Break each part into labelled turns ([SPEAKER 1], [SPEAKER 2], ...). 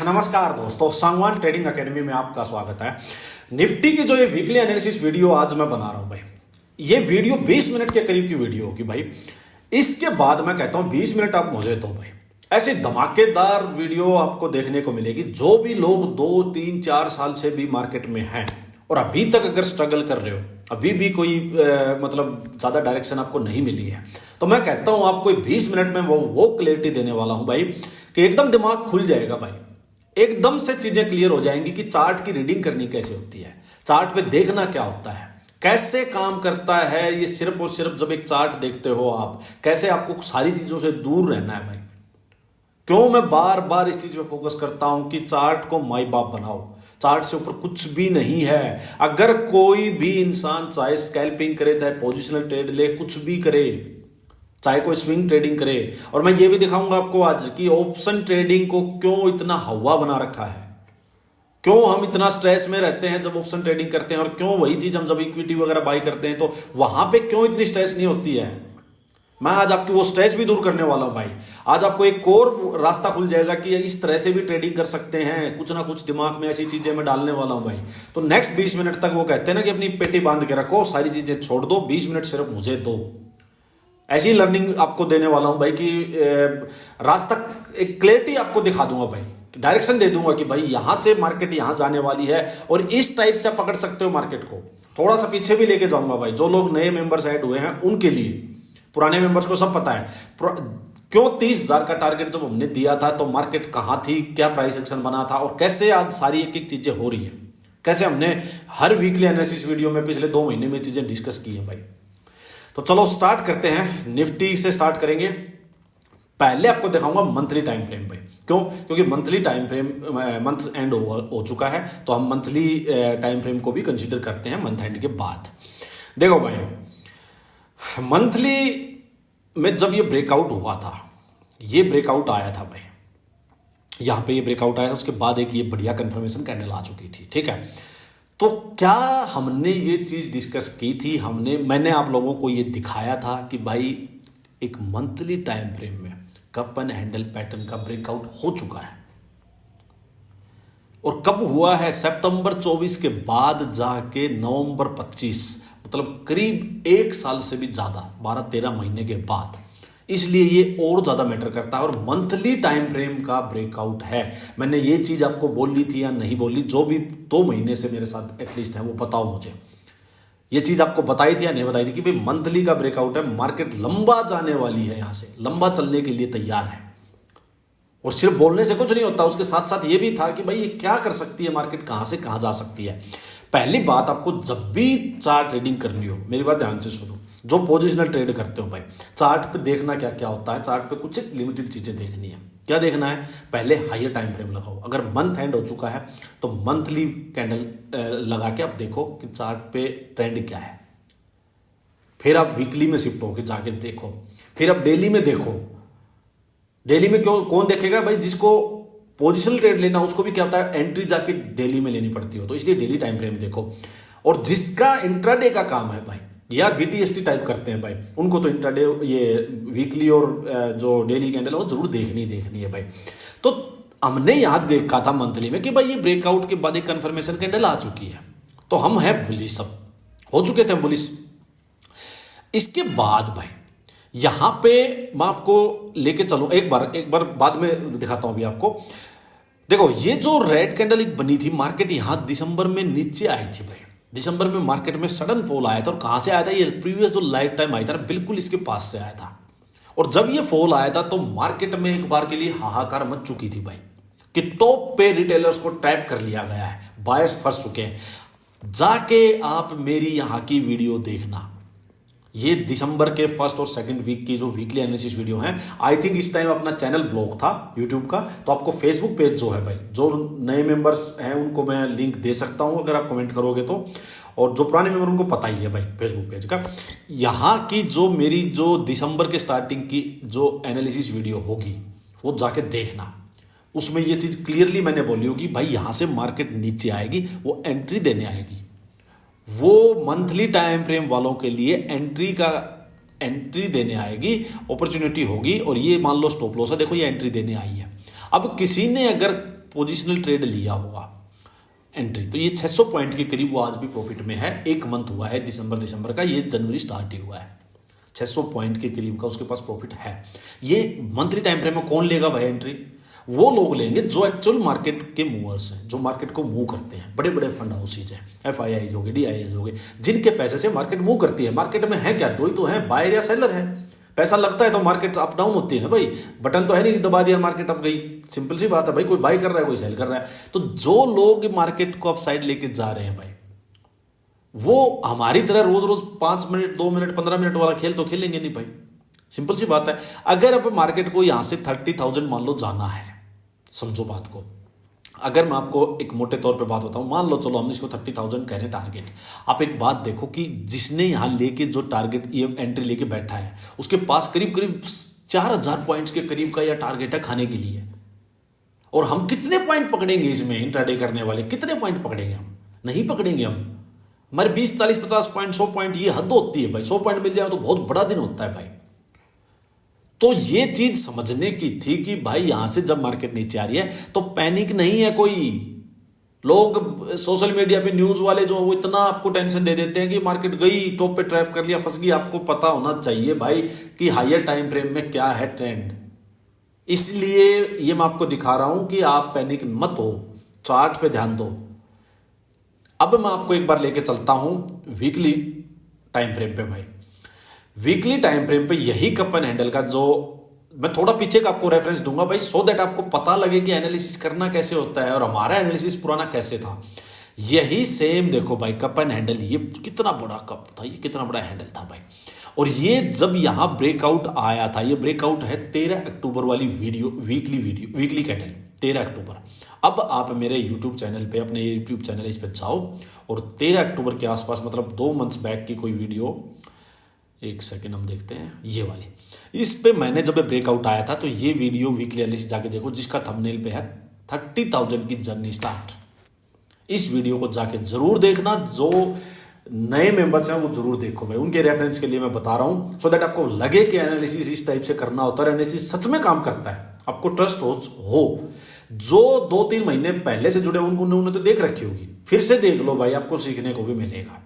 [SPEAKER 1] नमस्कार दोस्तों, Sangwan trading academy में आपका स्वागत है। निफ्टी की जो ये वीकली एनालिसिस वीडियो आज मैं बना रहा हूं भाई, ये वीडियो 20 मिनट के करीब की वीडियो होगी भाई। इसके बाद मैं कहता हूं 20 मिनट आप मुझे दो भाई, ऐसी धमाकेदार वीडियो आपको देखने को मिलेगी। जो भी लोग 2, 3, 4 साल से भी मार्केट में हैं और अभी तक अगर स्ट्रगल कर रहे हो, अभी भी कोई मतलब ज्यादा डायरेक्शन आपको नहीं मिली है, तो मैं कहता हूं आपको 20 मिनट में वो क्लैरिटी देने वाला हूं भाई कि एकदम दिमाग खुल जाएगा भाई। एकदम से चीजें क्लियर हो जाएंगी कि चार्ट की रीडिंग करनी कैसे होती है, चार्ट पे देखना क्या होता है, कैसे काम करता है ये। सिर्फ और सिर्फ जब एक चार्ट देखते हो आप, कैसे आपको सारी चीजों से दूर रहना है भाई। क्यों मैं बार बार इस चीज पे फोकस करता हूं कि चार्ट को माई बाप बनाओ, चार्ट से ऊपर कुछ भी नहीं है। अगर कोई भी इंसान चाहे स्कैल्पिंग करे, चाहे पोजिशनल ट्रेड ले, कुछ भी करे, चाहे कोई स्विंग ट्रेडिंग करे, और मैं ये भी दिखाऊंगा आपको आज कि ऑप्शन ट्रेडिंग को क्यों इतना हवा बना रखा है, क्यों हम इतना स्ट्रेस में रहते हैं जब ऑप्शन ट्रेडिंग करते हैं, और क्यों वही चीज हम जब इक्विटी वगैरह बाई करते हैं तो वहां पे क्यों इतनी स्ट्रेस नहीं होती है। मैं आज आपकी वो स्ट्रेस भी दूर करने वाला हूं भाई। आज आपको एक और रास्ता खुल जाएगा कि इस तरह से भी ट्रेडिंग कर सकते हैं। कुछ ना कुछ दिमाग में ऐसी चीजें मैं डालने वाला हूं भाई। तो नेक्स्ट 20 मिनट तक वो कहते हैं ना कि अपनी पेटी बांध के रखो, सारी चीजें छोड़ दो, 20 मिनट सिर्फ मुझे दो। ऐसी लर्निंग आपको देने वाला हूं भाई कि रास्ता, एक क्लैरिटी आपको दिखा दूंगा भाई, डायरेक्शन दे दूंगा कि भाई यहां से मार्केट यहां जाने वाली है और इस टाइप से पकड़ सकते हो मार्केट को। थोड़ा सा पीछे भी लेके जाऊंगा भाई, जो लोग नए मेंबर्स ऐड हुए हैं उनके लिए। पुराने मेंबर्स को सब पता है क्यों 30,000 का टारगेट जब हमने दिया था तो मार्केट कहां थी, क्या प्राइस एक्शन बना था, और कैसे आज सारी एक एक चीजें हो रही है, कैसे हमने हर वीकली एनालिसिस वीडियो में पिछले 2 महीने में चीजें डिस्कस की है भाई। तो चलो स्टार्ट करते हैं, निफ्टी से स्टार्ट करेंगे। पहले आपको दिखाऊंगा मंथली टाइम फ्रेम भाई। क्यों? क्योंकि monthly time frame, month and हो चुका है, तो हम मंथली टाइम फ्रेम को भी कंसीडर करते हैं मंथ एंड के बाद। देखो भाई, मंथली में जब ये ब्रेकआउट हुआ था, ये ब्रेकआउट आया था भाई, यहां पे ये ब्रेकआउट आया था, उसके बाद एक ये बढ़िया कंफर्मेशन कैंडल आ चुकी थी, ठीक है। तो क्या हमने ये चीज डिस्कस की थी, मैंने आप लोगों को ये दिखाया था कि भाई एक मंथली टाइम फ्रेम में कप एंड हैंडल पैटर्न का ब्रेकआउट हो चुका है। और कब हुआ है? सितंबर 24 के बाद जाके नवंबर 25, मतलब करीब 1 साल से भी ज्यादा, 12-13 महीने के बाद। इसलिए ये और ज्यादा मैटर करता है, और मंथली टाइम फ्रेम का ब्रेकआउट है। मैंने ये चीज आपको बोली थी या नहीं बोली? जो भी 2 महीने से मेरे साथ एटलीस्ट है वो बताओ मुझे, ये चीज आपको बताई थी या नहीं बताई थी कि भाई मंथली का ब्रेकआउट है, मार्केट लंबा जाने वाली है, यहां से लंबा चलने के लिए तैयार है। और सिर्फ बोलने से कुछ नहीं होता, उसके साथ साथ ये भी था कि भाई ये क्या कर सकती है मार्केट, कहां से कहां जा सकती है। पहली बात, आपको जब भी चार्ट ट्रेडिंग करनी हो, मेरी बात ध्यान से सुनो, जो पोजिशनल ट्रेड करते हो भाई, चार्ट पे देखना क्या क्या होता है। चार्ट पे कुछ एक लिमिटेड चीजें देखनी है। क्या देखना है? पहले हायर टाइम फ्रेम लगाओ। अगर मंथ एंड हो चुका है तो मंथली कैंडल लगा के आप देखो कि चार्ट पे ट्रेंड क्या है। फिर आप वीकली में शिफ्ट होके जाके देखो, फिर आप डेली में देखो। डेली में क्यों, कौन देखेगा भाई? जिसको पोजिशनल ट्रेड लेना, उसको भी क्या होता है, एंट्री जाके डेली में लेनी पड़ती हो, तो इसलिए डेली टाइम फ्रेम देखो। और जिसका इंट्राडे का काम है भाई, या बीटीएसटी टाइप करते हैं भाई, उनको तो इंट्राडे, ये वीकली और जो डेली कैंडल है वो जरूर देखनी है भाई। तो हमने यहां देखा था मंथली में कि भाई ये ब्रेकआउट के बाद एक कंफर्मेशन कैंडल आ चुकी है, तो हम है बुलिश, सब हो चुके थे बुलिश। इसके बाद भाई यहां पे मैं आपको लेके चलूं, एक बार बाद में दिखाता हूं अभी आपको। देखो, ये जो रेड कैंडल एक बनी थी, मार्केट यहां दिसंबर में नीचे आई थी भाई। दिसंबर में मार्केट में सडन फॉल आया था, और कहां से आया था? ये प्रीवियस जो लाइफ टाइम आई था ना, बिल्कुल इसके पास से आया था। और जब ये फॉल आया था तो मार्केट में एक बार के लिए हाहाकार मच चुकी थी भाई कि टॉप पे रिटेलर्स को ट्रैप कर लिया गया है, बायर्स फंस चुके हैं। जाके आप मेरी यहां की वीडियो देखना, ये दिसंबर के 1st और 2nd वीक की जो वीकली एनालिसिस वीडियो है। आई थिंक इस टाइम अपना चैनल ब्लॉक था यूट्यूब का, तो आपको फेसबुक पेज जो है भाई, जो नए मेंबर्स हैं उनको मैं लिंक दे सकता हूं अगर आप कमेंट करोगे तो, और जो पुराने मेंबर उनको पता ही है भाई फेसबुक पेज का। यहां की जो मेरी जो दिसंबर के स्टार्टिंग की जो एनालिसिस वीडियो होगी वो जाके देखना। उसमें ये चीज क्लियरली मैंने बोली होगी भाई, यहां से मार्केट नीचे आएगी, वो एंट्री देने आएगी। वो मंथली टाइम फ्रेम वालों के लिए एंट्री देने आएगी, अपॉर्चुनिटी होगी, और ये मान लो स्टॉप लॉस है, देखो ये एंट्री देने आई है। अब किसी ने अगर पोजिशनल ट्रेड लिया होगा एंट्री, तो ये 600 पॉइंट के करीब वो आज भी प्रॉफिट में है। एक मंथ हुआ है दिसंबर का, ये जनवरी स्टार्ट ही हुआ है, 600 पॉइंट के करीब का उसके पास प्रॉफिट है। ये मंथली टाइम फ्रेम में कौन लेगा भाई एंट्री? वो लोग लेंगे जो एक्चुअल मार्केट के मूवर्स हैं, जो मार्केट को मूव करते हैं, बड़े बड़े फंड हाउसेज हैं, FIIs हो गए, DIIs हो गए, जिनके पैसे से मार्केट मूव करती है। मार्केट में है क्या? दो ही तो है, बायर या सेलर है। पैसा लगता है तो मार्केट अप डाउन होती है ना भाई, बटन तो है नहीं दबा दिया मार्केट अप गई, सिंपल सी बात है भाई। कोई बाई कर रहा है, कोई सेल कर रहा है। तो जो लोग मार्केट को अप साइड लेके जा रहे हैं भाई, वो हमारी तरह रोज रोज 5 मिनट 2 मिनट 15 मिनट वाला खेल तो खेलेंगे नहीं भाई, सिंपल सी बात है। अगर अब मार्केट को यहां से 30,000 मान लो जाना है, समझो बात को, अगर मैं आपको एक मोटे तौर पे बात बताऊं, मान लो चलो हम इसको 30,000 कह रहे हैं टारगेट। आप एक बात देखो कि जिसने यहां लेके जो टारगेट ये एंट्री लेके बैठा है, उसके पास करीब करीब 4,000 पॉइंट्स के करीब का यह टारगेट है खाने के लिए। और हम कितने पॉइंट पकड़ेंगे इसमें? इंट्राडे करने वाले कितने पॉइंट पकड़ेंगे? हम नहीं पकड़ेंगे। हम हमारे 20 40 50 पॉइंट 100 पॉइंट ये हद होती है भाई। 100 पॉइंट मिल जाए तो बहुत बड़ा दिन होता है भाई। तो ये चीज समझने की थी कि भाई यहां से जब मार्केट नीचे आ रही है तो पैनिक नहीं है कोई। लोग सोशल मीडिया पे न्यूज वाले जो वो इतना आपको टेंशन दे देते हैं कि मार्केट गई, टॉप पे ट्रैप कर लिया, फंस गई। आपको पता होना चाहिए भाई कि हायर टाइम फ्रेम में क्या है ट्रेंड। इसलिए ये मैं आपको दिखा रहा हूं कि आप पैनिक मत हो, चार्ट पे ध्यान दो। अब मैं आपको एक बार लेके चलता हूं वीकली टाइम फ्रेम पे भाई। वीकली टाइम फ्रेम पे यही कप एंड हैंडल का जो मैं थोड़ा पीछे का आपको रेफरेंस दूंगा भाई, सो दैट आपको पता लगे कि एनालिसिस करना कैसे होता है और हमारा एनालिसिस पुराना कैसे था। यही सेम देखो भाई, कप एंड हैंडल, ये कितना बड़ा कप था, ये कितना बड़ा हैंडल था भाई। और ये जब यहां ब्रेकआउट आया था, ये ब्रेकआउट है 13 अक्टूबर वाली वीडियो, वीकली कैंडल 13 अक्टूबर। अब आप मेरे यूट्यूब चैनल पे, अपने यूट्यूब चैनल इस पे जाओ और 13 अक्टूबर के आसपास, मतलब 2 मंथ्स बैक की कोई वीडियो, एक सेकेंड हम देखते हैं ये वाली, इस पे मैंने जब ब्रेकआउट आया था तो ये वीडियो वीकली एनालिसिस जाके देखो, जिसका थंबनेल पे है 30,000 की जर्नी स्टार्ट। इस वीडियो को जाके जरूर देखना, जो नए मेंबर्स हैं वो जरूर देखो भाई, उनके रेफरेंस के लिए मैं बता रहा हूं, सो दैट आपको लगे कि एनालिसिस इस टाइप से करना होता है, एनालिसिस सच में काम करता है, आपको ट्रस्ट हो। जो 2-3 महीने पहले से जुड़े उन्होंने तो देख रखी होगी, फिर से देख लो भाई, आपको सीखने को भी मिलेगा।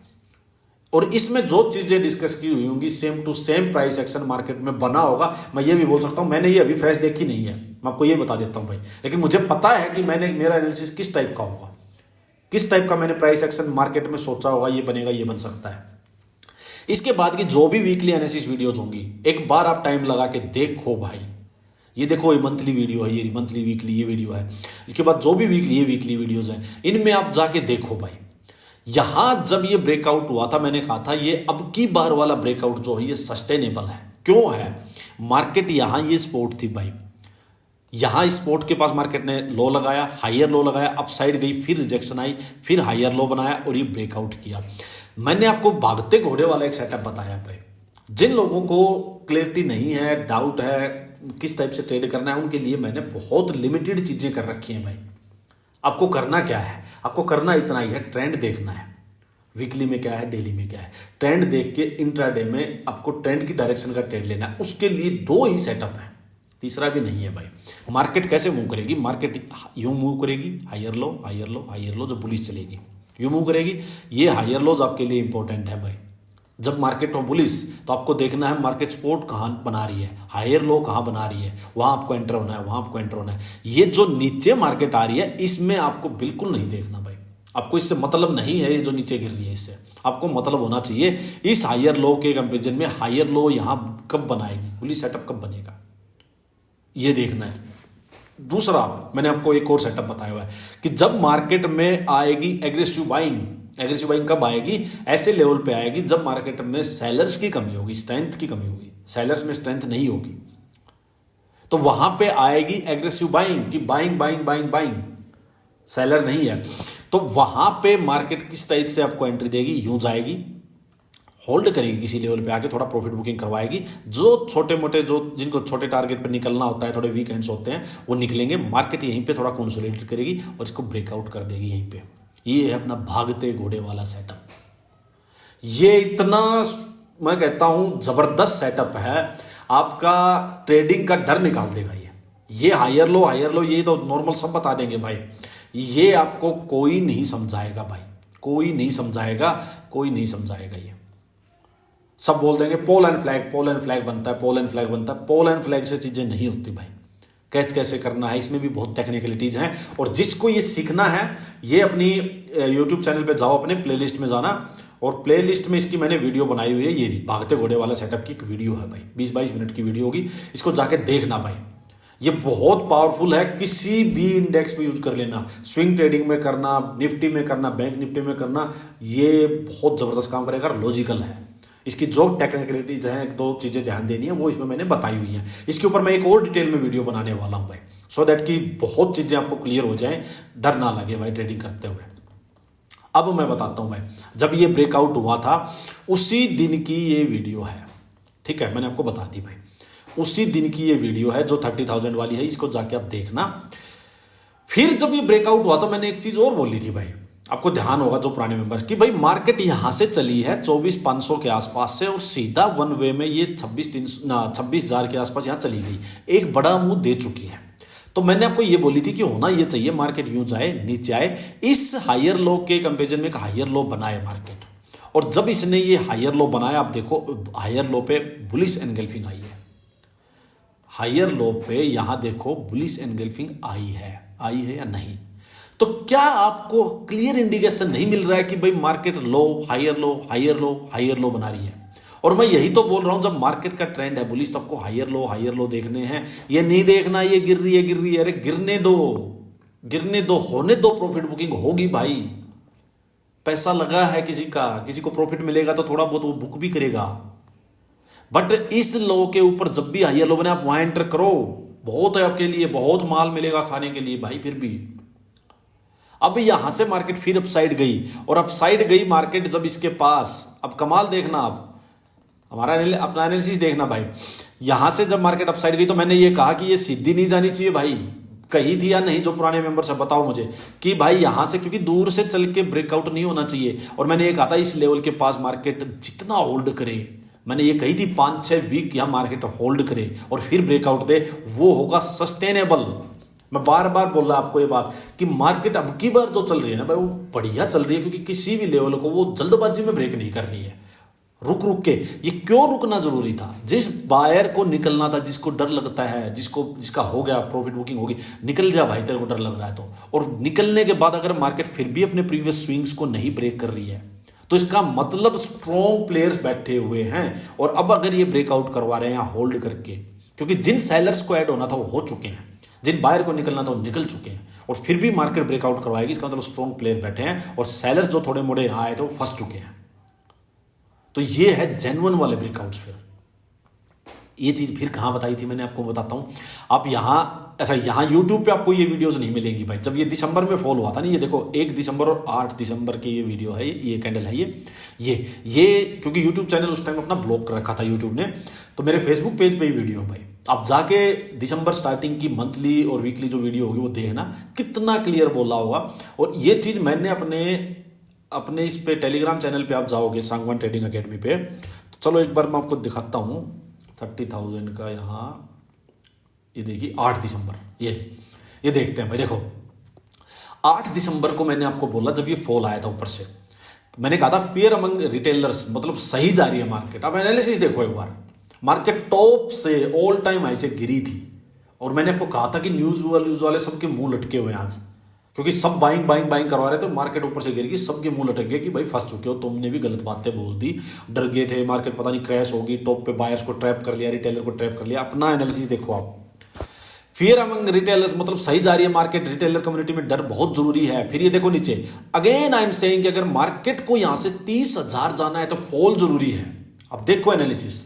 [SPEAKER 1] और इसमें जो चीजें डिस्कस की हुई होंगी same to same price action market में बना होगा। मैं ये भी बोल सकता हूं, मैंने ये अभी फ्रेश देखी नहीं है, मैं आपको ये बता देता हूं भाई, लेकिन मुझे पता है कि मेरा एनालिसिस किस टाइप का होगा, किस टाइप का मैंने प्राइस एक्शन मार्केट में सोचा होगा, ये बनेगा, ये बन सकता है। इसके बाद की जो भी वीकली एनालिसिस वीडियोज होंगी, एक बार आप टाइम लगा के देखो भाई। ये देखो, ये मंथली वीडियो है, ये मंथली वीकली ये वीडियो है। इसके बाद जो भी वीकली वीडियोज हैं, इनमें आप जाके देखो भाई। यहां जब ये ब्रेकआउट हुआ था, मैंने कहा था ये अब की बार वाला ब्रेकआउट जो है ये सस्टेनेबल है। क्यों है? मार्केट यहां ये सपोर्ट थी भाई, यहां सपोर्ट के पास मार्केट ने लो लगाया, हायर लो लगाया, अपसाइड गई, फिर रिजेक्शन आई, फिर हायर लो बनाया और ये ब्रेकआउट किया। मैंने आपको भागते घोड़े वाला एक सेटअप बताया भाई। जिन लोगों को क्लियरिटी नहीं है, डाउट है किस टाइप से ट्रेड करना है, उनके लिए मैंने बहुत लिमिटेड चीजें कर रखी हैं भाई। आपको करना क्या है? आपको करना इतना ही है, ट्रेंड देखना है। वीकली में क्या है, डेली में क्या है, ट्रेंड देख के इंट्राडे में आपको ट्रेंड की डायरेक्शन का ट्रेड लेना है। उसके लिए 2 ही सेटअप है, तीसरा भी नहीं है भाई। मार्केट कैसे मूव करेगी? मार्केट यूं मूव करेगी, higher low higher low higher low, जो बुलिश चलेगी यूं मूव करेगी। ये हायर लोज आपके लिए इंपॉर्टेंट है भाई। जब मार्केट हो बुलिश तो आपको देखना है मार्केट सपोर्ट कहां बना रही है, हायर लो कहां बना रही है, वहां आपको एंटर होना है, वहां आपको एंटर होना है। ये जो नीचे मार्केट आ रही है, इसमें आपको बिल्कुल नहीं देखना भाई। आपको इससे मतलब नहीं है, ये जो नीचे गिर रही है इससे आपको मतलब होना चाहिए इस हायर लो के कंपेरिजन में हायर लो यहां कब बनाएगी, बुलिश सेटअप कब बनेगा, ये देखना है। दूसरा, मैंने आपको एक और सेटअप बताया हुआ है कि जब मार्केट में आएगी एग्रेसिव बाइंग कब आएगी? ऐसे लेवल पे आएगी जब मार्केट में सेलर्स की कमी होगी, स्ट्रेंथ की कमी होगी, सेलर्स में स्ट्रेंथ नहीं होगी, तो वहां पे आएगी एग्रेसिव बाइंग की बाइंग, सेलर नहीं है। तो वहां पे मार्केट किस टाइप से आपको एंट्री देगी? यूं जाएगी, होल्ड करेगी किसी लेवल पे आके, थोड़ा प्रॉफिट बुकिंग करवाएगी। जो छोटे मोटे, जो जिनको छोटे टारगेट पे निकलना होता है, थोड़े वीकेंड्स होते हैं, वो निकलेंगे। मार्केट यहीं पे थोड़ा कंसोलिडेट करेगी और इसको ब्रेकआउट कर देगी यहीं पे। ये है अपना भागते घोड़े वाला सेटअप। ये इतना, मैं कहता हूं, जबरदस्त सेटअप है, आपका ट्रेडिंग का डर निकाल देगा ये। ये हायर लो ये तो नॉर्मल सब बता देंगे भाई, ये आपको कोई नहीं समझाएगा भाई, कोई नहीं समझाएगा। ये सब बोल देंगे पोल एंड फ्लैग बनता है, पोल एंड फ्लैग से चीजें नहीं होती भाई। कैच कैसे करना है, इसमें भी बहुत टेक्निकलिटीज हैं। और जिसको ये सीखना है, ये अपनी यूट्यूब चैनल पे जाओ, अपने प्लेलिस्ट में जाना, और प्लेलिस्ट में इसकी मैंने वीडियो बनाई हुई है, ये भागते घोड़े वाला सेटअप की एक वीडियो है भाई, 20-22 मिनट की वीडियो होगी, इसको जाके देखना भाई। ये बहुत पावरफुल है, किसी भी इंडेक्स में यूज कर लेना, स्विंग ट्रेडिंग में करना, निफ्टी में करना, बैंक निफ्टी में करना, ये बहुत जबरदस्त काम करेगा, लॉजिकल है। इसकी जो टेक्निकलिटीज हैं, एक दो चीजें ध्यान देनी है, वो इसमें मैंने बताई हुई हैं। इसके ऊपर मैं एक और डिटेल में वीडियो बनाने वाला हूं भाई, सो दैट कि बहुत चीजें आपको क्लियर हो जाएं, डर ना लगे भाई ट्रेडिंग करते हुए। अब मैं बताता हूं भाई, जब ये ब्रेकआउट हुआ था उसी दिन की ये वीडियो है, ठीक है, मैंने आपको बता दी भाई, उसी दिन की ये वीडियो है जो 30,000 वाली है, इसको जाके आप देखना। फिर जब ये ब्रेकआउट हुआ तो मैंने एक चीज और बोली थी भाई, आपको ध्यान होगा जो पुराने मेंबर्स, कि भाई मार्केट यहां से चली है 24,500 के आसपास से, और सीधा वन वे में ये 26,000 के आसपास यहां चली गई, एक बड़ा मुंह दे चुकी है। तो मैंने आपको ये बोली थी कि होना ये चाहिए, मार्केट यूं जाए नीचे आए, इस हायर लो के कंपेरिजन में एक हायर लो बनाए मार्केट। और जब इसने ये हायर लो बनाया, आप देखो हायर लो पे बुलिश एनगल्फिंग आई है, हायर लो पे यहां देखो बुलिश एनगल्फिंग आई है या नहीं। तो क्या आपको क्लियर इंडिकेशन नहीं मिल रहा है कि भाई मार्केट लो हायर लो बना रही है? और मैं यही तो बोल रहा हूं, जब मार्केट का ट्रेंड है बुलिश, तो आपको हायर लो देखने हैं, ये नहीं देखना ये गिर रही है, अरे गिरने दो, होने दो, प्रॉफिट बुकिंग होगी भाई। पैसा लगा है किसी को प्रॉफिट मिलेगा तो थोड़ा बहुत वो बुक भी करेगा। बट इस लो के ऊपर जब भी हायर लो बने, आप वहां एंटर करो, बहुत है आपके लिए, बहुत माल मिलेगा खाने के लिए भाई। फिर भी अब यहां से मार्केट फिर अपसाइड गई, और अपसाइड गई मार्केट जब इसके पास, अब कमाल देखना, आप हमारा अपना एनालिसिस देखना भाई। यहां से जब मार्केट अपसाइड गई तो मैंने ये कहा कि ये सीधी नहीं जानी चाहिए भाई, कही थी या नहीं, जो पुराने मेंबर से बताओ मुझे कि भाई यहां से, क्योंकि दूर से चल के ब्रेकआउट नहीं होना चाहिए। और मैंने ये कहा था इस लेवल के पास मार्केट जितना होल्ड करे, मैंने ये कही थी 5-6 वीक यहां मार्केट होल्ड करे और फिर ब्रेकआउट दे, वो होगा सस्टेनेबल। मैं बार बार बोल रहा आपको ये बात कि मार्केट अब की बार जो चल रही है ना भाई, वो बढ़िया चल रही है, क्योंकि किसी भी लेवल को वो जल्दबाजी में ब्रेक नहीं कर रही है, रुक के। ये क्यों रुकना जरूरी था? जिस बायर को निकलना था, जिसको डर लगता है, जिसका हो गया प्रॉफिट बुकिंग होगी, निकल जा भाई, तेरे को डर लग रहा है तो। और निकलने के बाद अगर मार्केट फिर भी अपने प्रीवियस स्विंग्स को नहीं ब्रेक कर रही है, तो इसका मतलब स्ट्रॉन्ग प्लेयर्स बैठे हुए हैं। और अब अगर ये ब्रेकआउट करवा रहे हैं होल्ड करके, क्योंकि जिन सेलर्स को ऐड होना था वो हो चुके हैं, जिन बायर को निकलना था वो निकल चुके हैं, और फिर भी मार्केट ब्रेकआउट करवाएगी, इसका मतलब स्ट्रॉन्ग प्लेयर बैठे हैं, और सेलर्स जो थोड़े मोड़े यहां आए थे वो फंस चुके हैं। तो ये है जेन्युइन वाले ब्रेकआउट्स। फिर ये चीज फिर कहां बताई थी मैंने, आपको बताता हूं। आप यहां यूट्यूब पे आपको ये वीडियोस नहीं मिलेंगी भाई। जब ये दिसंबर में फॉल हुआ था ना, ये देखो 1 दिसंबर और 8 दिसंबर की ये वीडियो है, ये कैंडल है, ये क्योंकि यूट्यूब चैनल उस टाइम अपना ब्लॉक कर रखा था यूट्यूब ने, तो मेरे फेसबुक पेज पे ही वीडियो है भाई। आप जाके दिसंबर स्टार्टिंग की मंथली और वीकली जो वीडियो होगी वो देखना, कितना क्लियर बोला होगा। और ये चीज मैंने अपने इस पे टेलीग्राम चैनल पे आप जाओगे, सांगवान ट्रेडिंग अकेडमी पे, तो चलो एक बार मैं आपको दिखाता हूं 30,000 का। यहाँ ये देखिए 8 दिसंबर, ये देखते हैं भाई। देखो 8 दिसंबर को मैंने आपको बोला, जब ये फॉल आया था ऊपर से, मैंने कहा था फियर अमंग रिटेलर्स, मतलब सही जा रही है मार्केट। अब एनालिसिस देखो एक बार, मार्केट टॉप से ऑल टाइम हाई से गिरी थी, और मैंने आपको कहा था कि न्यूज वाले सबके मुंह लटके हुए आज, क्योंकि सब बाइंग करवा रहे थे, मार्केट ऊपर से गिर गई, सबके मुंह लटक गए कि भाई फंस चुके हो, तुमने भी गलत बातें बोल दी, डर गए थे, मार्केट पता नहीं क्रैश होगी, टॉप पे बायर्स को ट्रैप कर लिया, रिटेलर को ट्रैप कर लिया। अपना एनालिसिस देखो आप, फियर अमंग रिटेलर्स मतलब सही जा रही है मार्केट, रिटेलर कम्युनिटी में डर बहुत जरूरी है। फिर ये देखो नीचे, अगेन आई एम सेइंग कि अगर मार्केट को यहां से 30,000 जाना है तो फॉल जरूरी है। अब देखो एनालिसिस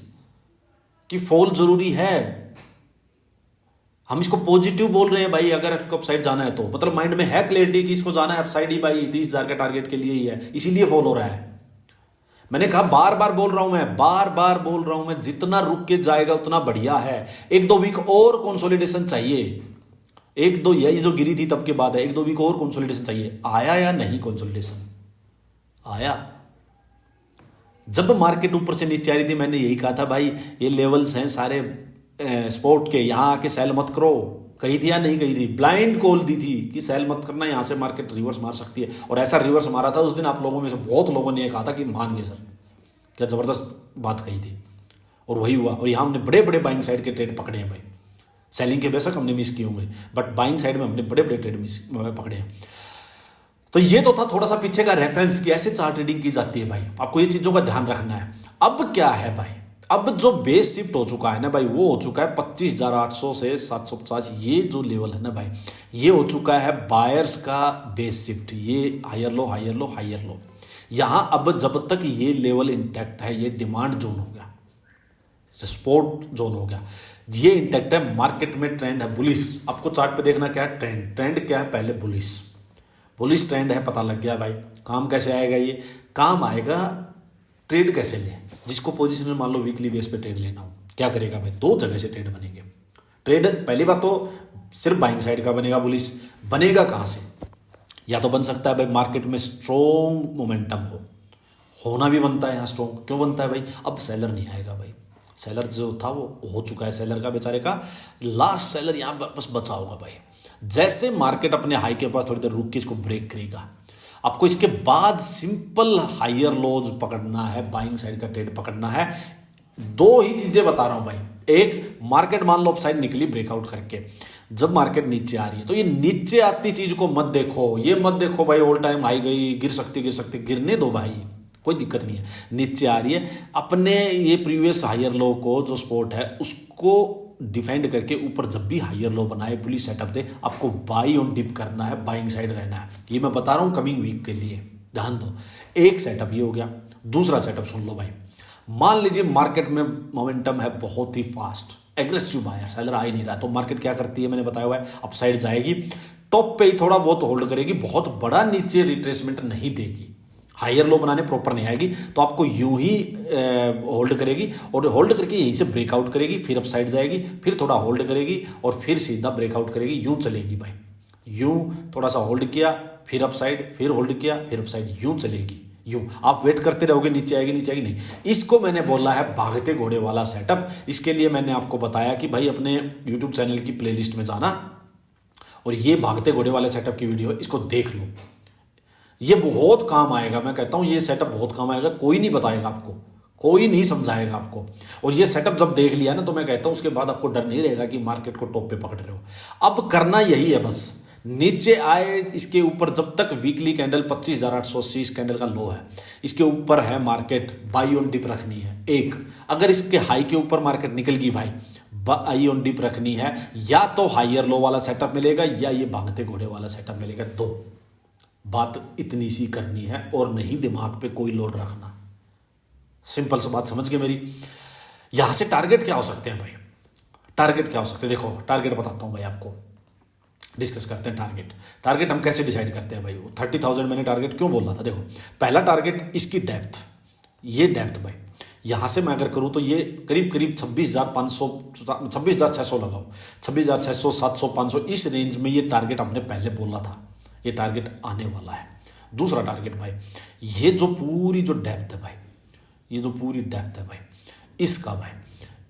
[SPEAKER 1] कि फॉल जरूरी है, हम इसको पॉजिटिव बोल रहे हैं भाई। अगर आपको अपसाइड जाना है तो मतलब माइंड में है क्लैरिटी कि इसको जाना है अपसाइड ही भाई, 30,000 का टारगेट के लिए ही है, इसीलिए फॉल हो रहा है। मैंने कहा बार बार बोल रहा हूं मैं, जितना रुक के जाएगा उतना बढ़िया है। 1-2 वीक और कंसोलिडेशन चाहिए, 1-2, यही जो गिरी थी तब के बाद है, 1-2 वीक और कंसोलिडेशन चाहिए। आया या नहीं कंसोलिडेशन? आया। जब मार्केट ऊपर से नीचे आ रही थी मैंने यही कहा था भाई, ये लेवल्स हैं सारे स्पोर्ट के, यहां आके सेल मत करो, कही थी या नहीं कही थी? ब्लाइंड कॉल दी थी कि सेल मत करना, यहां से मार्केट रिवर्स मार सकती है। और ऐसा रिवर्स मारा था उस दिन, आप लोगों में से बहुत लोगों ने कहा था कि मान गए सर, क्या जबरदस्त बात कही थी। और वही हुआ। और यहां हमने बड़े बड़े बाइंग साइड के ट्रेड पकड़े हैं भाई। सेलिंग के बेशक हमने मिस किए होंगे, बट बाइंग साइड में हमने बड़े बड़े ट्रेड मिस पकड़े हैं। तो ये तो था थोड़ा सा पीछे का रेफरेंस कि ऐसे चार्ट ट्रेडिंग की जाती है भाई, आपको ये चीजों का ध्यान रखना है। अब क्या है भाई, अब जो बेस शिफ्ट हो चुका है ना भाई, वो हो चुका है 25,800 से 750। ये जो लेवल है ना भाई, ये हो चुका है बायर्स का बेस शिफ्ट। ये higher low higher low higher low. यहां अब जब तक ये लेवल इंटैक्ट है, ये डिमांड जोन हो गया, सपोर्ट जोन हो गया, ये इंटैक्ट है। मार्केट में ट्रेंड है बुलिश। आपको चार्ट पे देखना क्या है, ट्रेंड। ट्रेंड क्या है, पहले बुलिश। बुलिश ट्रेंड है, पता लग गया भाई। काम कैसे आएगा, ये काम आएगा ट्रेड कैसे लें। जिसको पोजिशनल मान लो वीकली बेस पे ट्रेड लेना हो, क्या करेगा भाई, दो जगह से ट्रेड बनेंगे। ट्रेड पहली बात तो सिर्फ बाइंग साइड का बनेगा। बुलिश बनेगा कहां से, या तो बन सकता है भाई मार्केट में स्ट्रॉन्ग मोमेंटम होना भी बनता है। यहाँ स्ट्रॉन्ग क्यों बनता है भाई, अब सेलर नहीं आएगा भाई। सेलर जो था वो हो चुका है, सेलर का बेचारे का लास्ट सेलर यहाँ बस बचा होगा भाई। जैसे मार्केट अपने हाई के पास थोड़ी देर रुक के इसको ब्रेक करेगा, आपको इसके बाद सिंपल हायर लोज पकड़ना है, बाइंग साइड का ट्रेड पकड़ना है। दो ही चीजें बता रहा हूं भाई। एक, मार्केट मान लो अपसाइड निकली ब्रेकआउट करके, जब मार्केट नीचे आ रही है तो ये नीचे आती चीज को मत देखो। ये मत देखो भाई ऑल टाइम हाई गई, गिर सकती गिरने दो भाई, कोई दिक्कत नहीं है। नीचे आ रही है, अपने ये प्रीवियस हायर लो को जो सपोर्ट है उसको डिफेंड करके ऊपर जब भी हायर लो बनाए, पुलिस सेटअप दे, आपको बाई ऑन डिप करना है, बाइंग साइड रहना है। ये मैं बता रहा हूं कमिंग वीक के लिए, ध्यान दो। एक सेटअप ये हो गया। दूसरा सेटअप सुन लो भाई, मान लीजिए मार्केट में मोमेंटम है बहुत ही फास्ट, एग्रेसिव बायर, सेलर आ ही नहीं रहा, तो मार्केट क्या करती है, मैंने बताया हुआ है, अपसाइड जाएगी, टॉप पे ही थोड़ा बहुत होल्ड करेगी, बहुत बड़ा नीचे रिट्रेसमेंट नहीं देगी, हायर लो बनाने प्रॉपर नहीं आएगी, तो आपको यूं ही होल्ड करेगी और होल्ड करके यहीं से ब्रेकआउट करेगी, फिर अपसाइड जाएगी, फिर थोड़ा होल्ड करेगी और फिर सीधा ब्रेकआउट करेगी। यूं चलेगी भाई, यूं थोड़ा सा होल्ड किया, फिर अपसाइड, फिर होल्ड किया, फिर अपसाइड, यूं चलेगी। यूं आप वेट करते रहोगे, नीचे आएगी नीचे आएगी नहीं। इसको मैंने बोला है भागते घोड़े वाला सेटअप। इसके लिए मैंने आपको बताया कि भाई अपने यूट्यूब चैनल की प्लेलिस्ट में जाना और ये भागते घोड़े वाले सेटअप की वीडियो इसको देख लो। ये बहुत काम आएगा, मैं कहता हूं ये सेटअप बहुत काम आएगा। कोई नहीं बताएगा आपको, कोई नहीं समझाएगा आपको। और ये सेटअप जब देख लिया ना, तो मैं कहता हूं उसके बाद आपको डर नहीं रहेगा कि मार्केट को टॉप पे पकड़ रहे हो। अब करना यही है बस, नीचे आए, इसके ऊपर जब तक वीकली कैंडल 25,880 इस कैंडल का लो है, इसके ऊपर है मार्केट, बाई ऑन डिप रखनी है। एक, अगर इसके हाई के ऊपर मार्केट निकल गई भाई, बाई ऑन डिप रखनी है। या तो हायर लो वाला सेटअप मिलेगा या ये भागते घोड़े वाला सेटअप मिलेगा। दो बात इतनी सी करनी है और नहीं दिमाग पे कोई लोड रखना। सिंपल सी बात समझ गए मेरी। यहां से टारगेट क्या हो सकते हैं भाई, टारगेट क्या हो सकते हैं, देखो टारगेट बताता हूं भाई आपको, डिस्कस करते हैं टारगेट। टारगेट हम कैसे डिसाइड करते हैं भाई, 30,000 मैंने टारगेट क्यों बोल रहा था। देखो पहला टारगेट इसकी डेप्थ, ये डेप्थ भाई यहां से मैं अगर करूं तो ये करीब करीब 26,500 26,600 लगाओ, 26,600 700 500 इस रेंज में ये टारगेट हमने पहले बोला था, ये टारगेट आने वाला है। दूसरा टारगेट भाई, ये जो पूरी जो डेप्थ है भाई, ये जो पूरी डेप्थ है भाई, इसका भाई,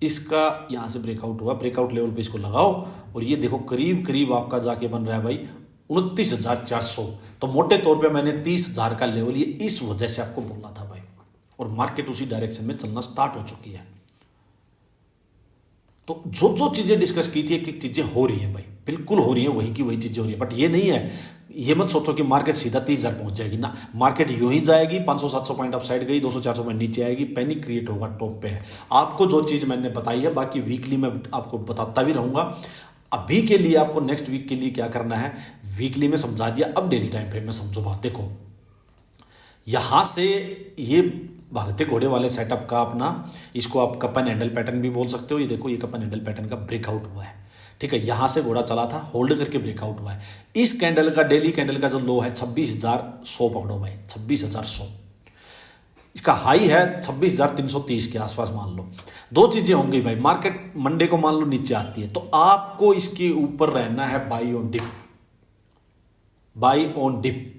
[SPEAKER 1] इसका यहां से ब्रेकआउट हुआ, ब्रेकआउट लेवल पे इसको लगाओ और ये देखो करीब करीब आपका जाके बन रहा है भाई 29,400। तो मोटे तौर पे मैंने 30,000 का लेवल ये इस वजह से आपको बोला था भाई, और मार्केट उसी डायरेक्शन में चलना स्टार्ट हो चुकी है। तो जो जो चीजें डिस्कस की थी, एक एक चीजें हो रही है भाई, बिल्कुल हो रही है, वही की वही चीजें हो रही है। बट ये नहीं है, ये मत सोचो कि मार्केट सीधा 30,000 पहुंच जाएगी ना। मार्केट यूं ही जाएगी, 500-700 पॉइंट अप साइड गई, 200-400 पॉइंट नीचे आएगी, पैनिक क्रिएट होगा, टॉप पे है। आपको जो चीज मैंने बताई है, बाकी वीकली में आपको बताता भी रहूंगा। अभी के लिए आपको नेक्स्ट वीक के लिए क्या करना है, वीकली में समझा दिया, अब डेली टाइम फ्रेम में समझो बात। देखो यहां से ये भागते घोड़े वाले सेटअप का अपना, इसको आप कप एंड हैंडल पैटर्न भी बोल सकते हो। ये देखो ये कप एंड हैंडल पैटर्न का ब्रेकआउट हुआ है, ठीक है। यहां से घोड़ा चला था, होल्ड करके ब्रेकआउट हुआ है। इस कैंडल का, डेली कैंडल का जो लो है 26,100 पकड़ो भाई, 26,100। इसका हाई है 26,330 के आसपास मान लो। दो चीजें होंगी भाई, मार्केट मंडे को मान लो नीचे आती है, तो आपको इसके ऊपर रहना है by on dip, by on dip.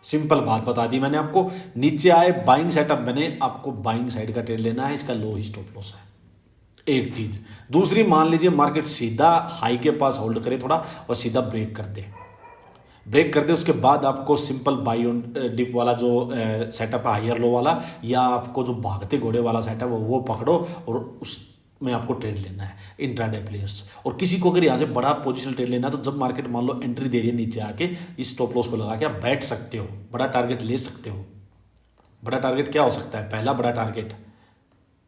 [SPEAKER 1] Simple बात बता दी मैंने आपको। नीचे आए बाइंग सेटअप, मैंने आपको बाइंग साइड का ट्रेड लेना है, इसका लो ही स्टॉप लॉस है। एक चीज। दूसरी, मान लीजिए मार्केट सीधा हाई के पास होल्ड करे थोड़ा और सीधा ब्रेक कर दे, उसके बाद आपको सिंपल बाई ऑन डिप वाला जो सेटअप है हायर लो वाला, या आपको जो भागते घोड़े वाला सेटअप है वो पकड़ो और उसमें आपको ट्रेड लेना है इंट्राडे प्लेयर्स। और किसी को अगर यहाँ से बड़ा पोजिशनल ट्रेड लेना है तो जब मार्केट मान लो एंट्री दे रही है नीचे आके, इस स्टॉप लॉस को लगा के आप बैठ सकते हो, बड़ा टारगेट ले सकते हो। बड़ा टारगेट क्या हो सकता है? पहला बड़ा टारगेट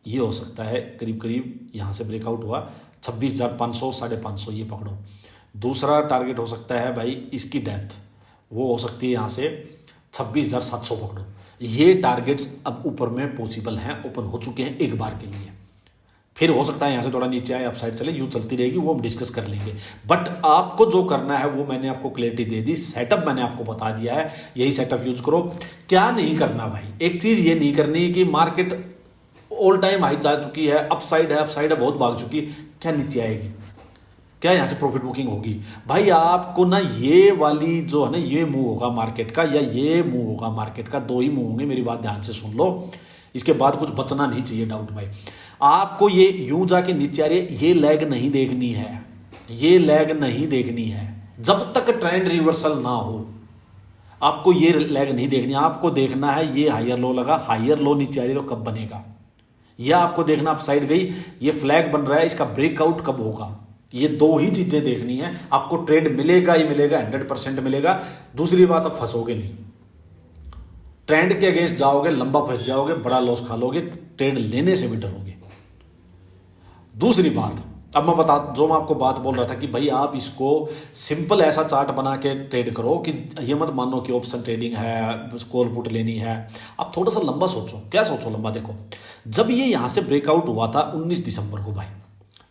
[SPEAKER 1] ये हो सकता है करीब करीब यहाँ से ब्रेकआउट हुआ 26,500 550, ये पकड़ो। दूसरा टारगेट हो सकता है भाई इसकी डेप्थ, वो हो सकती है यहाँ से 26,700 पकड़ो। ये टारगेट्स अब ऊपर में पॉसिबल हैं, ओपन हो चुके हैं एक बार के लिए। फिर हो सकता है यहाँ से थोड़ा नीचे आए, अपसाइड चले, यूँ चलती रहेगी, वो हम डिस्कस कर लेंगे। बट आपको जो करना है वो मैंने आपको क्लैरिटी दे दी, सेटअप मैंने आपको बता दिया है, यही सेटअप यूज करो। क्या नहीं करना भाई, एक चीज़ ये नहीं करनी है कि मार्केट ऑल टाइम हाई जा चुकी है, अपसाइड है बहुत भाग चुकी, क्या नीचे आएगी, क्या यहाँ से प्रॉफिट बुकिंग होगी? भाई आपको ना ये वाली जो है ना, ये मूव होगा मार्केट का या ये मूव होगा मार्केट का, दो ही मूव होंगे, मेरी बात ध्यान से सुन लो, इसके बाद कुछ बचना नहीं चाहिए डाउट भाई। आपको ये यूं जाके नीचे आ रही है, ये लैग नहीं देखनी है, ये लैग नहीं देखनी है, जब तक ट्रेंड रिवर्सल ना हो आपको ये लैग नहीं देखनी। आपको देखना है ये हायर लो लगा, हायर लो नीचे आ रही है तो कब बनेगा, या आपको देखना आप साइड गई, ये फ्लैग बन रहा है, इसका ब्रेकआउट कब होगा, ये दो ही चीजें देखनी है। आपको ट्रेड मिलेगा ही मिलेगा, 100% मिलेगा। दूसरी बात, आप फंसोगे नहीं, ट्रेंड के अगेंस्ट जाओगे लंबा फंस जाओगे, बड़ा लॉस खा लोगे, ट्रेड लेने से भी डरोगे। दूसरी बात, अब मैं आपको बात बोल रहा था कि भाई आप इसको सिंपल ऐसा चार्ट बना के ट्रेड करो कि ये मत मानो कि ऑप्शन ट्रेडिंग है, कॉल पुट लेनी है। आप थोड़ा सा लंबा सोचो। क्या सोचो लंबा? देखो, जब ये यहां से ब्रेकआउट हुआ था 19 दिसंबर को, भाई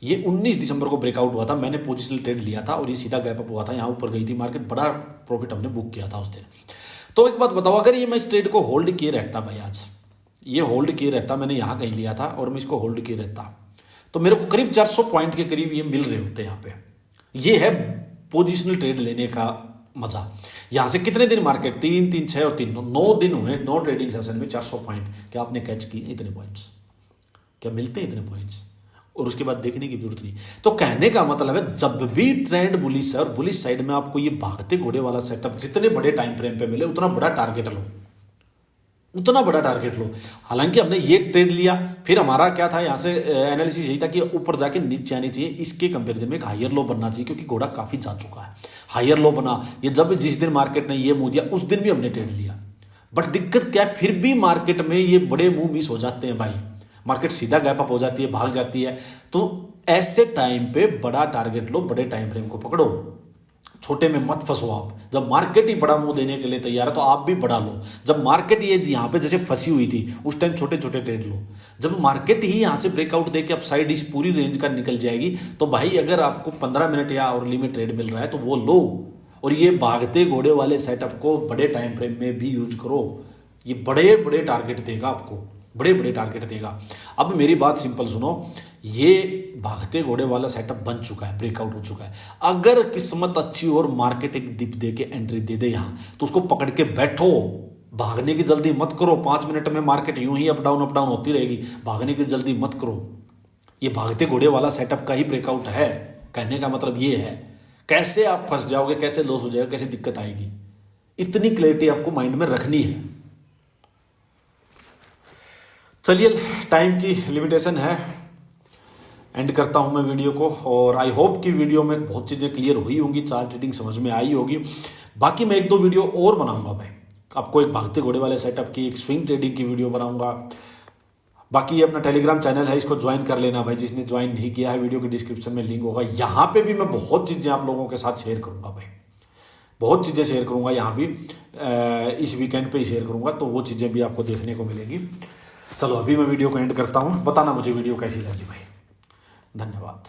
[SPEAKER 1] ये 19 दिसंबर को ब्रेकआउट हुआ था, मैंने पोजिशनल ट्रेड लिया था और ये सीधा गैप अप हुआ था, यहाँ ऊपर गई थी मार्केट, बड़ा प्रॉफिट हमने बुक किया था उस दिन। तो एक बात बताओ, अगर ये मैं इस ट्रेड को होल्ड किए रहता भाई, आज ये होल्ड किए रहता, मैंने यहाँ कहीं लिया था और मैं इसको होल्ड किए रहता, तो मेरे को करीब 400 पॉइंट के करीब ये मिल रहे होते। यहाँ पे ये है पोजिशनल ट्रेड लेने का मजा। यहां से कितने दिन मार्केट, 3 3 6 और 3 9 दिन हुए, 9 ट्रेडिंग सेशन में 400 पॉइंट। क्या आपने कैच किए इतने पॉइंट्स? क्या मिलते हैं इतने पॉइंट्स? और उसके बाद देखने की जरूरत नहीं। तो कहने का मतलब है, जब भी ट्रेंड बुलिश है और बुलिश साइड में आपको ये भागते घोड़े वाला सेटअप जितने बड़े टाइम फ्रेम पे मिले, उतना बड़ा टारगेट लो, उतना बड़ा टारगेट लो। हालांकि हमने ये ट्रेड लिया, फिर हमारा क्या था यहाँ से एनालिसिस यही था कि ऊपर जाके नीचे आनी चाहिए, इसके कंपैरिजन में एक हायर लो बनना चाहिए, क्योंकि घोड़ा काफी जा चुका है। हायर लो बना, ये जब जिस दिन मार्केट ने ये मुंह दिया उस दिन भी हमने ट्रेड लिया। बट दिक्कत क्या है, फिर भी मार्केट में ये बड़े मुंह मिस हो जाते हैं भाई, मार्केट सीधा गैप अप हो जाती है, भाग जाती है। तो ऐसे टाइम पे बड़ा टारगेट लो, बड़े टाइम फ्रेम को पकड़ो, छोटे में मत फंसो आप। जब मार्केट ही बड़ा मुंह देने के लिए तैयार है तो आप भी बड़ा लो। जब मार्केट ये यहाँ पे जैसे फंसी हुई थी उस टाइम छोटे छोटे ट्रेड लो। जब मार्केट ही यहाँ से ब्रेकआउट देके अब साइड इस पूरी रेंज का निकल जाएगी, तो भाई अगर आपको 15 मिनट या आवरली में ट्रेड मिल रहा है तो वो लो। और ये भागते घोड़े वाले सेटअप को बड़े टाइम फ्रेम में भी यूज करो, ये बड़े बड़े टारगेट देगा आपको, बड़े बड़े टारगेट देगा। अब मेरी बात सिंपल सुनो, ये भागते घोड़े वाला सेटअप बन चुका है, ब्रेकआउट हो चुका है। अगर किस्मत अच्छी और मार्केट एक डिप दे के एंट्री दे दे यहाँ, तो उसको पकड़ के बैठो, भागने की जल्दी मत करो। 5 मिनट में मार्केट यूं ही अप डाउन होती रहेगी, भागने की जल्दी मत करो। ये भागते घोड़े वाला सेटअप का ही ब्रेकआउट है। कहने का मतलब ये है, कैसे आप फंस जाओगे, कैसे लॉस हो जाएगा, कैसे दिक्कत आएगी, इतनी क्लैरिटी आपको माइंड में रखनी है। चलिए, टाइम की लिमिटेशन है, एंड करता हूं मैं वीडियो को। और आई होप कि वीडियो में बहुत चीज़ें क्लियर हुई होंगी, चार्ट ट्रेडिंग समझ में आई होगी। बाकी मैं 1-2 वीडियो और बनाऊंगा भाई, आपको एक भागते घोड़े वाले सेटअप की, एक स्विंग ट्रेडिंग की वीडियो बनाऊंगा। बाकी अपना टेलीग्राम चैनल है, इसको ज्वाइन कर लेना भाई, जिसने ज्वाइन नहीं किया है, वीडियो के डिस्क्रिप्शन में लिंक होगा। यहाँ पे भी मैं बहुत चीज़ें आप लोगों के साथ शेयर करूँगा भाई, बहुत चीज़ें शेयर करूँगा यहाँ भी, इस वीकेंड पे ही शेयर करूँगा, तो वो चीज़ें भी आपको देखने को मिलेगी। चलो अभी मैं वीडियो को एंड करता हूँ, बताना मुझे वीडियो कैसी लगी भाई। धन्यवाद।